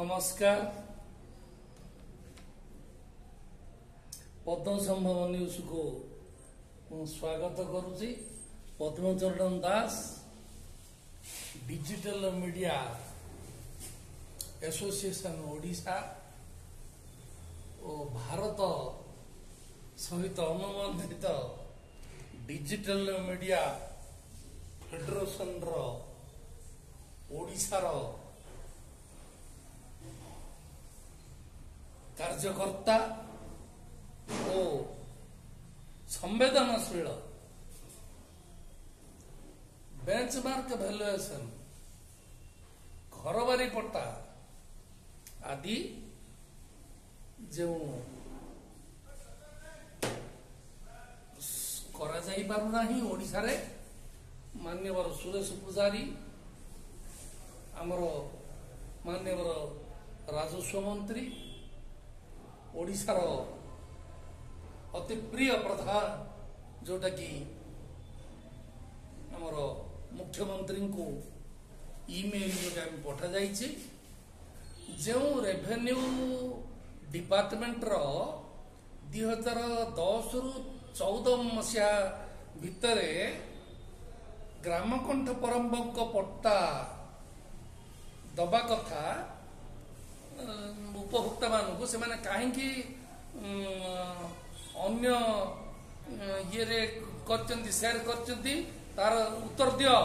नमस्कार। पद्म संभव न्यूज को स्वागत करुच्ची। पद्मचरण दास डिजिटल मीडिया एसोसिएशन ओडिशा और भारत सहित अनुबंधित डिजिटल मीडिया फेडरेशन ओडिशार कार्यकर्ता और संवेदनशील बेंचमार्क वैल्यूएशन घरबारी पट्टा आदि जो करा जाई पारुना ही ओडिशा रे मान्यवर सुरेश पुजारी आमर मान्यवर राजस्व मंत्री ओडिशार अति प्रिय प्रधान जोटा कि आमर मुख्यमंत्री को ईमेल जोटा पठा जाइए जो रेवेन्यू डिपार्टमेंट रो 2010 रु 14 मसीहा भितर ग्रामकंठ परम्बक पट्टा दबा कथा उपभोक्ता मानू से माने कहीं अन्य ये शेयर कर तार उत्तर दियो।